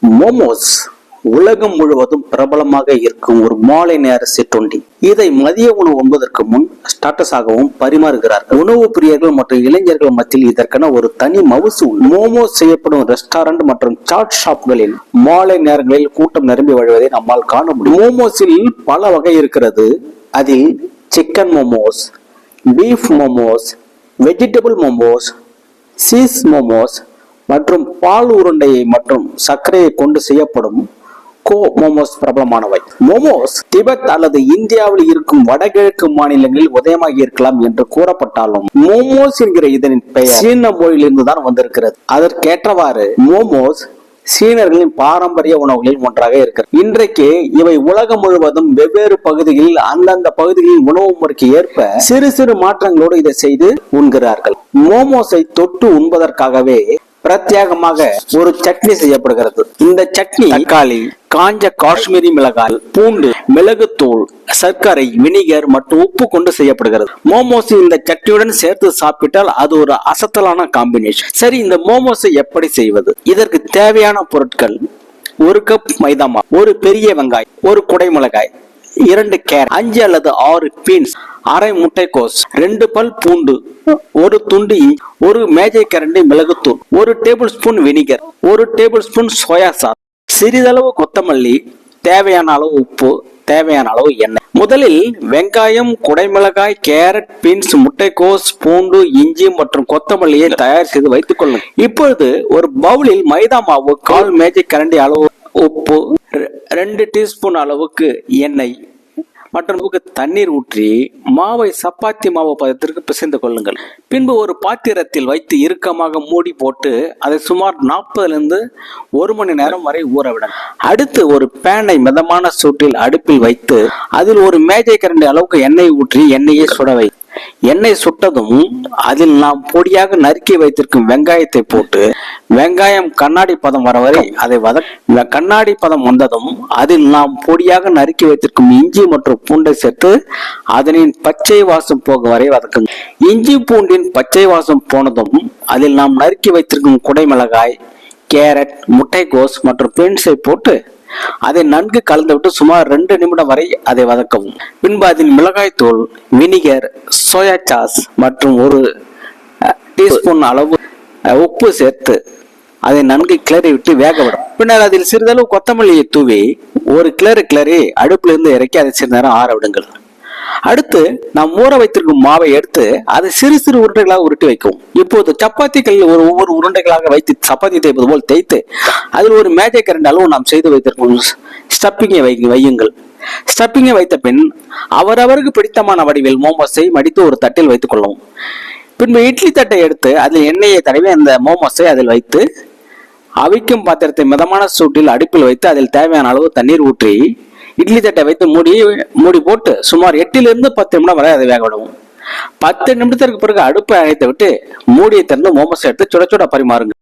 மோமோஸ் உலகம் முழுவதும் பிரபலமாக இருக்கும் ஒரு மாலை நேர சிற்றுண்டி. இதை மதிய உணவு உண்பதற்கு முன் ஸ்டாட்டஸாகவும் பரிமாறுகிறார்கள். உணவு பிரியர்கள் மற்றும் இளைஞர்கள் மத்தியில் இதற்கென ஒரு தனி மவுசு உண்டு. மோமோஸ் செய்யப்படும் ரெஸ்டாரண்ட் மற்றும் சாட் ஷாப்களில் மாலை நேரங்களில் கூட்டம் நிரம்பி வழிவதை நம்மால் காண முடியும். மோமோஸில் பல வகை இருக்கிறது. அதில் chicken momos, beef momos, vegetable momos, cheese momos மற்றும் பால் உருண்டையை மற்றும் சர்க்கரையை கொண்டு செய்யப்படும் கோ மோமோஸ் பிரபலமானவை. மோமோஸ் திபெத் அல்லது இந்தியாவில் இருக்கும் வடகிழக்கு மாநிலங்களில் உதயமாகி இருக்கலாம் என்று கூறப்பட்டாலும் மோமோஸ் என்கிற இதனின் பெயர் சீன மொழியிலிருந்து தான் வந்திருக்கிறது. அதற்கேற்றவாறு மோமோஸ் சீனர்களின் பாரம்பரிய உணவுகளில் ஒன்றாக இருக்கிறது. இன்றைக்கு இவை உலகம் முழுவதும் வெவ்வேறு பகுதிகளில் அந்தந்த பகுதிகளில் உணவு முறைக்கு ஏற்ப சிறு சிறு மாற்றங்களோடு இதை செய்து உண்கிறார்கள். மோமோஸை தொட்டு உண்பதற்காகவே பிரத்யேகமாக ஒரு சட்னி செய்யப்படுகிறது. இந்த சட்னி தக்காளி, காஞ்ச காஷ்மீரி மிளகாய், பூண்டு, மிளகுத்தூள், சர்க்கரை, வினிகர் மற்றும் உப்பு கொண்டு செய்யப்படுகிறது. மோமோஸ் இந்த சட்னியுடன் சேர்த்து சாப்பிட்டால் அது ஒரு அசத்தலான காம்பினேஷன். சரி, இந்த மோமோஸை எப்படி செய்வது? இதற்கு தேவையான பொருட்கள்: ஒரு கப் மைதா மாவு, ஒரு பெரிய வெங்காயம், ஒரு குடைமிளகாய், 2 கேரட், 5 அல்லது 6 பீன்ஸ், அரை முட்டைக்கோஸ், 2 பல் பூண்டு, ஒரு துண்டு இஞ்சி, ஒரு மேஜை கரண்டி மிளகுத்தூள், 1 table spoon vinegar, 1 table spoon soya sauce, சிறிதளவு கொத்தமல்லி, தேவையான அளவு உப்பு, தேவையான அளவு எண்ணெய். முதலில் வெங்காயம், குடைமிளகாய், கேரட், பீன்ஸ், முட்டைக்கோஸ், பூண்டு, இஞ்சி மற்றும் கொத்தமல்லியை தயார் செய்து வைத்துக் கொள்ளுங்கள். இப்பொழுது ஒரு பவுலில் மைதா மாவு, 1/4 மேஜை கரண்டி அளவு உப்பு, 2 டீஸ்பூன் அளவுக்கு எண்ணெய் மற்றும் தண்ணீர் ஊற்றி மாவை சப்பாத்தி மாவு பதத்திற்கு பிசைந்து கொள்ளுங்கள். பின்பு ஒரு பாத்திரத்தில் வைத்து இறுக்கமாக மூடி போட்டு அதை சுமார் 40 to 1 மணி நேரம் வரை ஊறவிடணும். அடுத்து ஒரு பேனை மிதமான சூட்டில் அடுப்பில் வைத்து அதில் ஒரு மேஜை கரண்டி அளவுக்கு எண்ணெய் ஊற்றி எண்ணெயை சுட வை. எண்ணெய் சுட்டதும் அதில் நாம் பொடியாக நறுக்கி வைத்திருக்கும் வெங்காயத்தை போட்டு வெங்காயம் கண்ணாடி பதம் வர வரை அதை கண்ணாடி பதம் வந்ததும் அதில் நாம் பொடியாக நறுக்கி வைத்திருக்கும் இஞ்சி மற்றும் பூண்டை சேர்த்து அதனின் பச்சை வாசம் போக வரை வதக்குங்க. இஞ்சி பூண்டின் பச்சை வாசம் போனதும் அதில் நாம் நறுக்கி வைத்திருக்கும் குடைமிளகாய், கேரட், முட்டைக்கோஸ் மற்றும் பீன்ஸை போட்டு அதை நன்கு கலந்துவிட்டு சுமார் 2 நிமிடம் வரை அதை வதக்கவும். பின்பு அதில் மிளகாய் தூள், வினிகர், சோயா சாஸ் மற்றும் 1 டீஸ்பூன் அளவு உப்பு சேர்த்து அதை நன்கு கிளறி விட்டு வேக விடும். பின்னர் அதில் சிறிதளவு கொத்தமல்லியை தூவி ஒரு கிளறி அடுப்பிலிருந்து இறக்கி அதை சிறிது நேரம் ஆற விடுங்கள். அடுத்து நாம் ஊற வைத்திருக்கும் மாவை எடுத்து அதை சிறு சிறு உருண்டைகளாக உருட்டி வைக்கவும். இப்போது சப்பாத்திகளில் ஒவ்வொரு உருண்டைகளாக வைத்து சப்பாத்தி தேய்ப்பது போல் தேய்த்து அதில் ஒரு மேஜை கரண்டி அளவு நாம் செய்து வைத்திருக்கும் ஸ்டப்பிங்கை வையுங்கள். ஸ்டப்பிங்கை வைத்த பின் அவரவருக்கு பிடித்தமான வடிவில் மோமோஸை மடித்து ஒரு தட்டில் வைத்துக் கொள்ளவும். பின்பு இட்லி தட்டை எடுத்து அதில் எண்ணெயை தடவி அந்த மோமோஸை அதில் வைத்து அவிக்கும் பாத்திரத்தை மிதமான சூட்டில் அடுப்பில் வைத்து அதில் தேவையான அளவு தண்ணீர் ஊற்றி இட்லி தட்டை வைத்து மூடி போட்டு சுமார் 8 to 10 நிமிடம் வரை அதை வேக விடவும். 10 நிமிடத்திற்கு பிறகு அடுப்பை அணைத்து விட்டு மூடியை திறந்து மோமோஸ் எடுத்து சுட சுட பரிமாறுங்க.